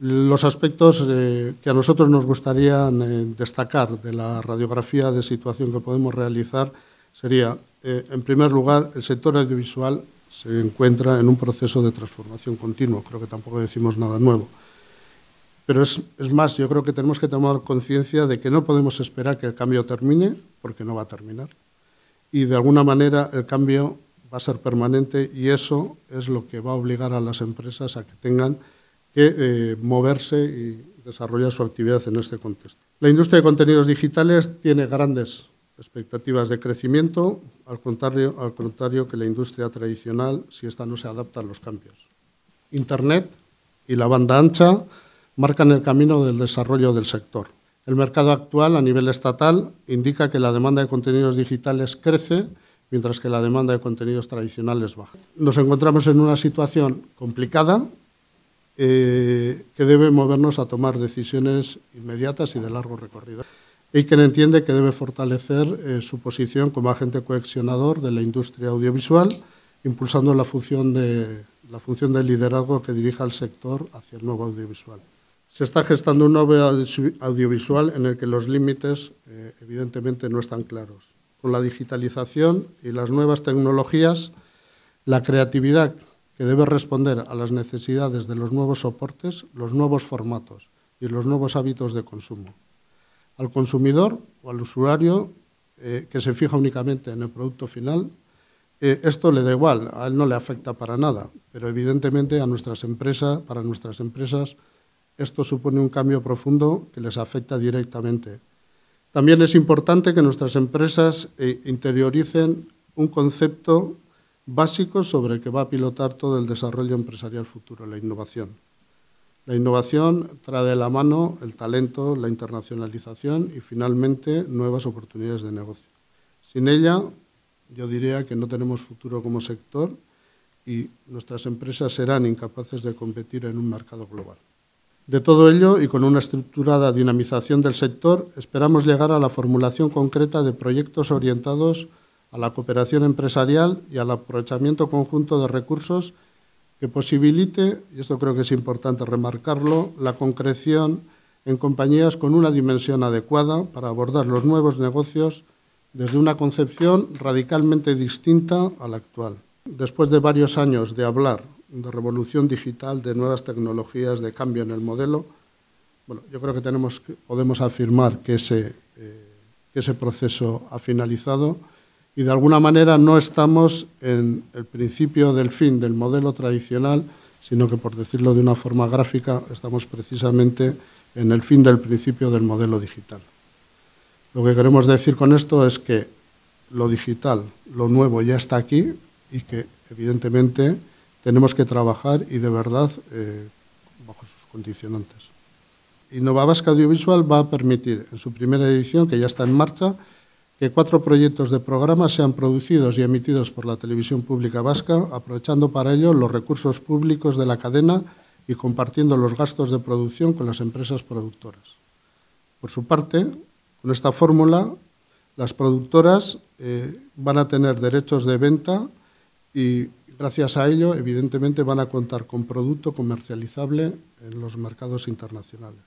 Los aspectos que a nosotros nos gustaría destacar de la radiografía de situación que podemos realizar sería, en primer lugar, el sector audiovisual se encuentra en un proceso de transformación continuo. Creo que tampoco decimos nada nuevo. Pero es más, yo creo que tenemos que tomar conciencia de que no podemos esperar que el cambio termine, porque no va a terminar. Y de alguna manera el cambio va a ser permanente y eso es lo que va a obligar a las empresas a que tengan que moverse y desarrollar su actividad en este contexto. La industria de contenidos digitales tiene grandes expectativas de crecimiento, al contrario que la industria tradicional, si esta no se adapta a los cambios. Internet y la banda ancha marcan el camino del desarrollo del sector. El mercado actual, a nivel estatal, indica que la demanda de contenidos digitales crece, mientras que la demanda de contenidos tradicionales baja. Nos encontramos en una situación complicada que debe movernos a tomar decisiones inmediatas y de largo recorrido. Eiken entiende que debe fortalecer su posición como agente cohesionador de la industria audiovisual, impulsando la función de liderazgo que dirija al sector hacia el nuevo audiovisual. Se está gestando un nuevo audiovisual en el que los límites evidentemente no están claros. Con la digitalización y las nuevas tecnologías, la creatividad que debe responder a las necesidades de los nuevos soportes, los nuevos formatos y los nuevos hábitos de consumo. Al consumidor o al usuario que se fija únicamente en el producto final, esto le da igual, a él no le afecta para nada, pero evidentemente para nuestras empresas esto supone un cambio profundo que les afecta directamente. También es importante que nuestras empresas interioricen un concepto básico sobre el que va a pilotar todo el desarrollo empresarial futuro, la innovación. La innovación trae de la mano el talento, la internacionalización y, finalmente, nuevas oportunidades de negocio. Sin ella, yo diría que no tenemos futuro como sector y nuestras empresas serán incapaces de competir en un mercado global. De todo ello, y con una estructurada dinamización del sector, esperamos llegar a la formulación concreta de proyectos orientados a la cooperación empresarial y al aprovechamiento conjunto de recursos que posibilite, y esto creo que es importante remarcarlo, la concreción en compañías con una dimensión adecuada para abordar los nuevos negocios desde una concepción radicalmente distinta a la actual. Después de varios años de hablar de revolución digital, de nuevas tecnologías, de cambio en el modelo, bueno, yo creo que podemos afirmar que ese proceso ha finalizado y de alguna manera no estamos en el principio del fin del modelo tradicional, sino que, por decirlo de una forma gráfica, estamos precisamente en el fin del principio del modelo digital. Lo que queremos decir con esto es que lo digital, lo nuevo, ya está aquí y que, evidentemente, tenemos que trabajar y de verdad bajo sus condicionantes. Innovabasca Audiovisual va a permitir, en su primera edición, que ya está en marcha, que 4 proyectos de programa sean producidos y emitidos por la Televisión Pública Vasca, aprovechando para ello los recursos públicos de la cadena y compartiendo los gastos de producción con las empresas productoras. Por su parte, con esta fórmula, las productoras van a tener derechos de venta y, gracias a ello, evidentemente, van a contar con producto comercializable en los mercados internacionales.